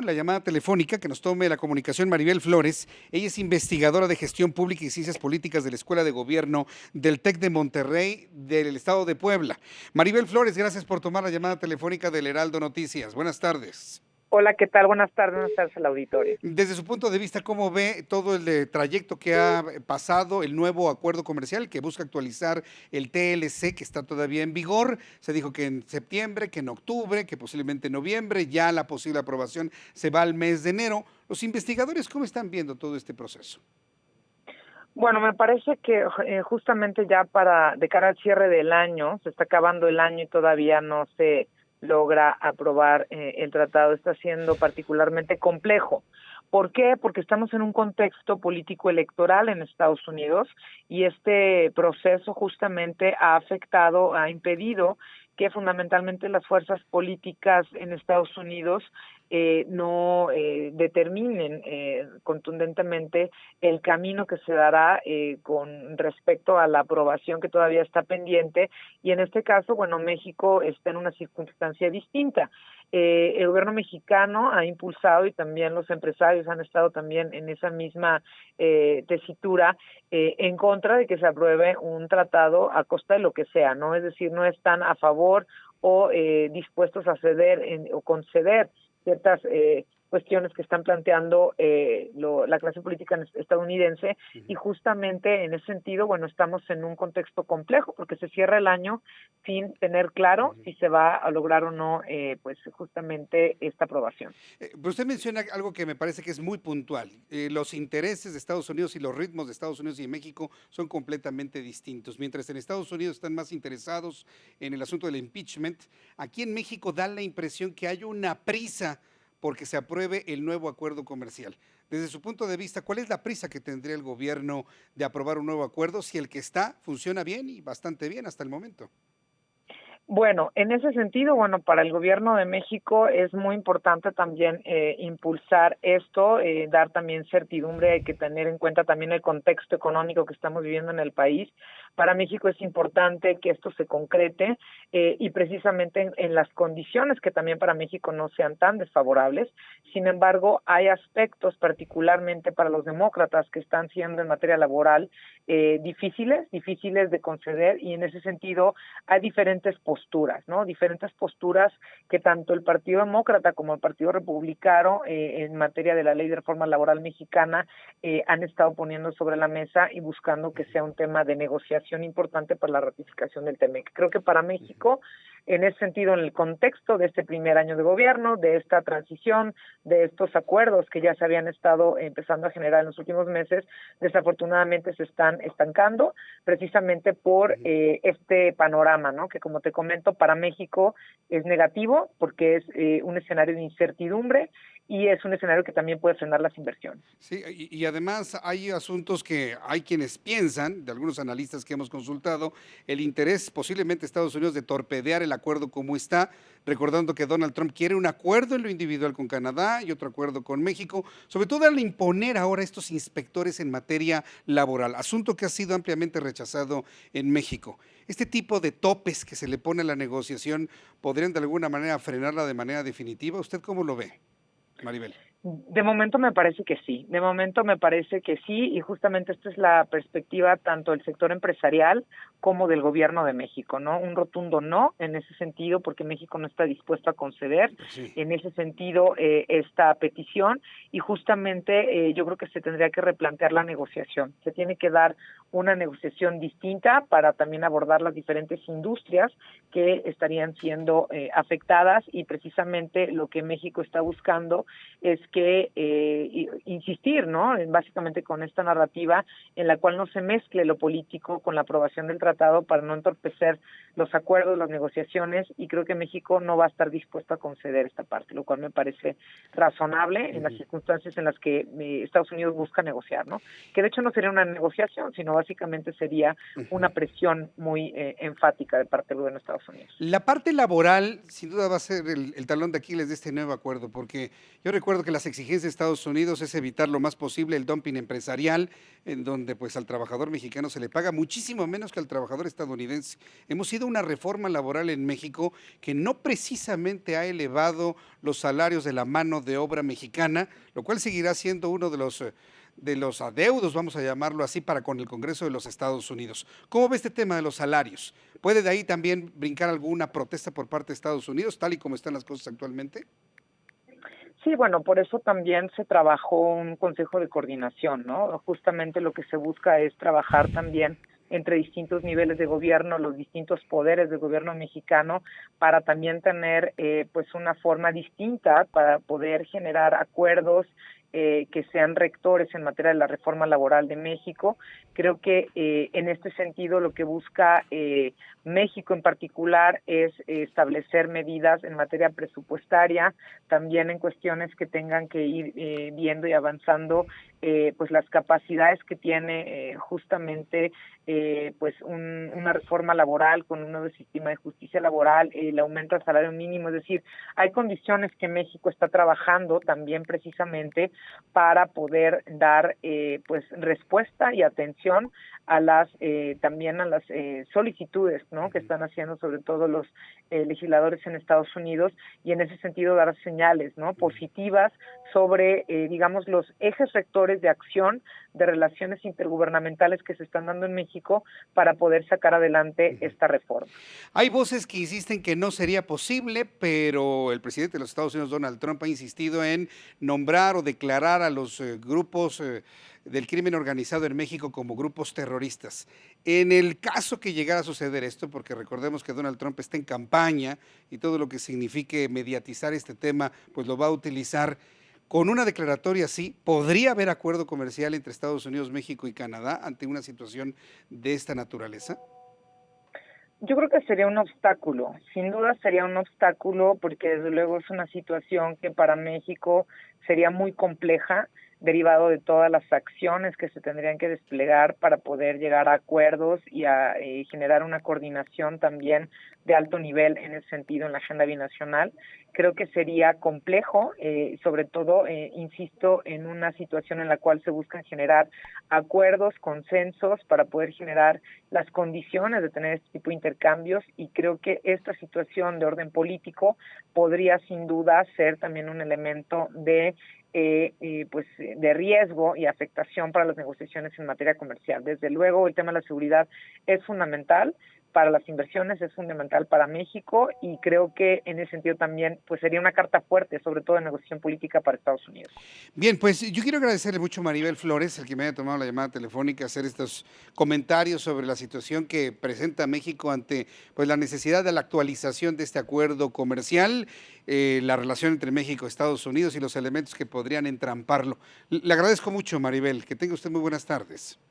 La llamada telefónica que nos tome la comunicación Maribel Flores. Ella es investigadora de gestión pública y ciencias políticas de la Escuela de Gobierno del TEC de Monterrey del Estado de Puebla. Maribel Flores, gracias por tomar la llamada telefónica del Heraldo Noticias. Buenas tardes. Hola, ¿qué tal? Buenas tardes al auditorio. Desde su punto de vista, ¿cómo ve todo el trayecto que ha pasado el nuevo acuerdo comercial que busca actualizar el TLC que está todavía en vigor? Se dijo que en septiembre, que en octubre, que posiblemente en noviembre, ya la posible aprobación se va al mes de enero. Los investigadores, ¿cómo están viendo todo este proceso? Bueno, me parece que justamente ya de cara al cierre del año, se está acabando el año y todavía no se logra aprobar el tratado, está siendo particularmente complejo. ¿Por qué? Porque estamos en un contexto político electoral en Estados Unidos y este proceso justamente ha impedido que fundamentalmente las fuerzas políticas en Estados Unidos no determinen contundentemente el camino que se dará con respecto a la aprobación que todavía está pendiente, y en este caso, bueno, México está en una circunstancia distinta. El gobierno mexicano ha impulsado, y también los empresarios han estado también en esa misma tesitura, en contra de que se apruebe un tratado a costa de lo que sea, ¿no? Es decir, no están a favor o dispuestos a ceder o conceder ciertas cuestiones que están planteando la clase política estadounidense, y justamente en ese sentido, bueno, estamos en un contexto complejo porque se cierra el año sin tener claro si se va a lograr o no, pues justamente esta aprobación. Pero usted menciona algo que me parece que es muy puntual. Los intereses de Estados Unidos y los ritmos de Estados Unidos y de México son completamente distintos. Mientras en Estados Unidos están más interesados en el asunto del impeachment, aquí en México da la impresión que hay una prisa porque se apruebe el nuevo acuerdo comercial. Desde su punto de vista, ¿cuál es la prisa que tendría el gobierno de aprobar un nuevo acuerdo si el que está funciona bien y bastante bien hasta el momento? Bueno, en ese sentido, bueno, para el gobierno de México es muy importante también impulsar esto, dar también certidumbre, hay que tener en cuenta también el contexto económico que estamos viviendo en el país. Para México es importante que esto se concrete y precisamente en las condiciones que también para México no sean tan desfavorables. Sin embargo, hay aspectos particularmente para los demócratas que están siendo en materia laboral difíciles de conceder, y en ese sentido hay diferentes posturas, ¿no? Diferentes posturas que tanto el Partido Demócrata como el Partido Republicano en materia de la Ley de Reforma Laboral Mexicana han estado poniendo sobre la mesa y buscando que sea un tema de negociación importante para la ratificación del TEMEC. Creo que para México, en ese sentido, en el contexto de este primer año de gobierno, de esta transición, de estos acuerdos que ya se habían estado empezando a generar en los últimos meses, desafortunadamente se están estancando precisamente por este panorama, ¿no? Que, como te comento, para México es negativo porque es un escenario de incertidumbre y es un escenario que también puede frenar las inversiones. Sí, y además hay asuntos que hay quienes piensan, de algunos analistas que hemos consultado, el interés posiblemente de Estados Unidos de torpedear el acuerdo como está, recordando que Donald Trump quiere un acuerdo en lo individual con Canadá y otro acuerdo con México, sobre todo al imponer ahora estos inspectores en materia laboral, asunto que ha sido ampliamente rechazado en México. Este tipo de topes que se le pone a la negociación, ¿podrían de alguna manera frenarla de manera definitiva? ¿Usted cómo lo ve, Maribel? De momento me parece que sí, y justamente esta es la perspectiva tanto del sector empresarial como del gobierno de México, ¿no? Un rotundo no en ese sentido, porque México no está dispuesto a conceder Sí. en ese sentido esta petición, y justamente yo creo que se tendría que replantear la negociación. Se tiene que dar una negociación distinta para también abordar las diferentes industrias que estarían siendo afectadas, y precisamente lo que México está buscando es que insistir, ¿no? Básicamente con esta narrativa en la cual no se mezcle lo político con la aprobación del tratado para no entorpecer los acuerdos, las negociaciones, y creo que México no va a estar dispuesto a conceder esta parte, lo cual me parece razonable en las circunstancias en las que Estados Unidos busca negociar, ¿no? Que de hecho no sería una negociación, sino básicamente sería una Ujú. presión muy enfática de parte del gobierno de Estados Unidos. La parte laboral, sin duda, va a ser el talón de Aquiles de este nuevo acuerdo, porque yo recuerdo que las exigencias de Estados Unidos es evitar lo más posible el dumping empresarial, en donde pues al trabajador mexicano se le paga muchísimo menos que al trabajador estadounidense. Hemos ido a una reforma laboral en México que no precisamente ha elevado los salarios de la mano de obra mexicana, lo cual seguirá siendo uno de los adeudos, vamos a llamarlo así, para con el Congreso de los Estados Unidos. ¿Cómo ve este tema de los salarios? ¿Puede de ahí también brincar alguna protesta por parte de Estados Unidos, tal y como están las cosas actualmente? Sí, bueno, por eso también se trabajó un consejo de coordinación, ¿no? Justamente lo que se busca es trabajar también entre distintos niveles de gobierno, los distintos poderes del gobierno mexicano, para también tener pues una forma distinta para poder generar acuerdos que sean rectores en materia de la reforma laboral de México. Creo que en este sentido lo que busca México en particular es establecer medidas en materia presupuestaria, también en cuestiones que tengan que ir viendo y avanzando pues las capacidades que tiene justamente pues una reforma laboral con un nuevo sistema de justicia laboral, el aumento al salario mínimo, es decir, hay condiciones que México está trabajando también precisamente para poder dar pues respuesta y atención a las también a las solicitudes, ¿no?, que Ujú. están haciendo sobre todo los legisladores en Estados Unidos, y en ese sentido dar señales, ¿no?, positivas sobre digamos los ejes rectores de acción de relaciones intergubernamentales que se están dando en México para poder sacar adelante Ujú. esta reforma. Hay voces que insisten que no sería posible, pero el presidente de los Estados Unidos, Donald Trump, ha insistido en nombrar o declarar a los grupos del crimen organizado en México como grupos terroristas. En el caso que llegara a suceder esto, porque recordemos que Donald Trump está en campaña y todo lo que signifique mediatizar este tema, pues lo va a utilizar. Con una declaratoria así, ¿podría haber acuerdo comercial entre Estados Unidos, México y Canadá ante una situación de esta naturaleza? Yo creo que sería un obstáculo, sin duda sería un obstáculo, porque desde luego es una situación que para México sería muy compleja, derivado de todas las acciones que se tendrían que desplegar para poder llegar a acuerdos y a generar una coordinación también de alto nivel en ese sentido en la agenda binacional. Creo que sería complejo, sobre todo, insisto, en una situación en la cual se buscan generar acuerdos, consensos para poder generar las condiciones de tener este tipo de intercambios, y creo que esta situación de orden político podría sin duda ser también un elemento de pues de riesgo y afectación para las negociaciones en materia comercial. Desde luego el tema de la seguridad es fundamental para las inversiones, es fundamental para México, y creo que en ese sentido también pues sería una carta fuerte, sobre todo en negociación política para Estados Unidos. Bien, pues yo quiero agradecerle mucho a Maribel Flores, el que me haya tomado la llamada telefónica, hacer estos comentarios sobre la situación que presenta México ante pues, la necesidad de la actualización de este acuerdo comercial, la relación entre México y Estados Unidos y los elementos que podrían entramparlo. Le agradezco mucho, Maribel. Que tenga usted muy buenas tardes.